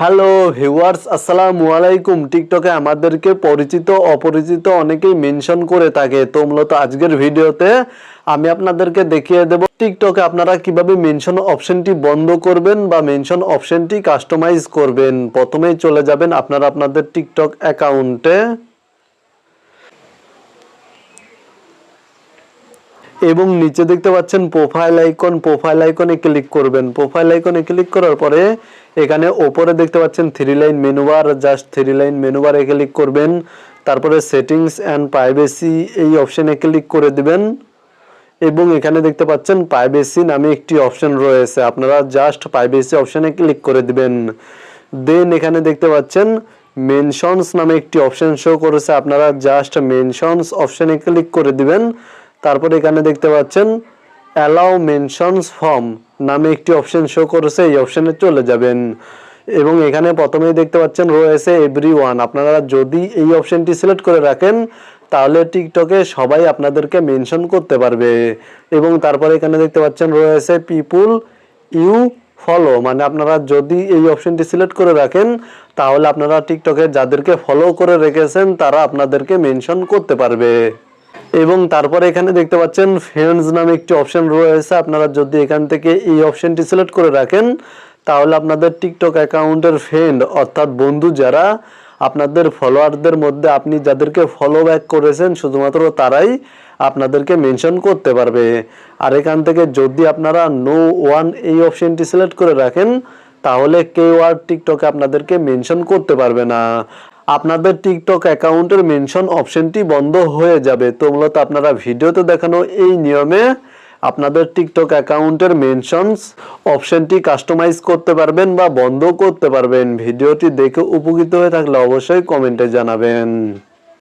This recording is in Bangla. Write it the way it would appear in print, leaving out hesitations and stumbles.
হ্যালো ভিউয়ার্স, আসসালামু আলাইকুম। টিকটকে আমাদেরকে পরিচিত অপরিচিত অনেকেই মেনশন করে থাকে। তো মূলত আজকের ভিডিওতে আমি আপনাদেরকে দেখিয়ে দেব টিকটকে আপনারা কিভাবে মেনশন অপশনটি বন্ধ করবেন বা মেনশন অপশনটি কাস্টমাইজ করবেন। প্রথমেই চলে যাবেন আপনারা আপনাদের টিকটক অ্যাকাউন্টে এবং নিচে দেখতে পাচ্ছেন প্রোফাইল আইকনে ক্লিক করবেন। প্রোফাইল আইকনে ক্লিক করার পরে এখানে ওপরে দেখতে পাচ্ছেন three line menu bar, just three line menu বারে ক্লিক করবেন। তারপরে সেটিংস অ্যান্ড প্রাইভেসি এই অপশনে ক্লিক করে দিবেন এবং এখানে দেখতে পাচ্ছেন প্রাইভেসি নামে একটি অপশন রয়েছে, আপনারা জাস্ট প্রাইভেসি অপশনে ক্লিক করে দিবেন। দেন এখানে দেখতে পাচ্ছেন মেনশনস নামে একটি অপশন শো করেছে, আপনারা জাস্ট মেনশনস অপশনে ক্লিক করে দিবেন। তারপর এখানে দেখতে পাচ্ছেন অ্যালাউ মেনশনস ফর্ম নামে একটি অপশন শো করেছে, এই অপশনে চলে যাবেন এবং এখানে প্রথমেই দেখতে পাচ্ছেন রয়েছে এভরিওয়ান। আপনারা যদি এই অপশনটি সিলেক্ট করে রাখেন তাহলে টিকটকে সবাই আপনাদেরকে মেনশন করতে পারবে। এবং তারপর এখানে দেখতে পাচ্ছেন রয়েছে পিপুল ইউ ফলো, মানে আপনারা যদি এই অপশনটি সিলেক্ট করে রাখেন তাহলে আপনারা টিকটকে যাদেরকে ফলো করে রেখেছেন তারা আপনাদেরকে মেনশন করতে পারবে। এবং তারপরে এখানে দেখতে পাচ্ছেন ফ্রেন্ডস নামে একটি অপশন রয়েছে, আপনারা যদি এখান থেকে এই অপশনটি সিলেক্ট করে রাখেন তাহলে আপনাদের টিকটক অ্যাকাউন্টের ফ্রেন্ড অর্থাৎ বন্ধু যারা আপনাদের ফলোয়ারদের মধ্যে আপনি যাদেরকে ফলো ব্যাক করেছেন শুধুমাত্র তারাই আপনাদেরকে মেনশন করতে পারবে। আর এখান থেকে যদি আপনারা নো ওয়ান এই অপশনটি সিলেক্ট করে রাখেন তাহলে কেউ আর টিকটকে আপনাদেরকে মেনশন করতে পারবে না, আপনাদের টিকটক অ্যাকাউন্টের মেনশন অপশনটি বন্ধ হয়ে যাবে। তো মূলত আপনারা ভিডিওতে দেখানো এই নিয়মে আপনাদের টিকটক অ্যাকাউন্টের মেনশনস অপশনটি কাস্টমাইজ করতে পারবেন বা বন্ধ করতে পারবেন। ভিডিওটি দেখে উপকৃত হয়ে থাকলে অবশ্যই কমেন্টে জানাবেন।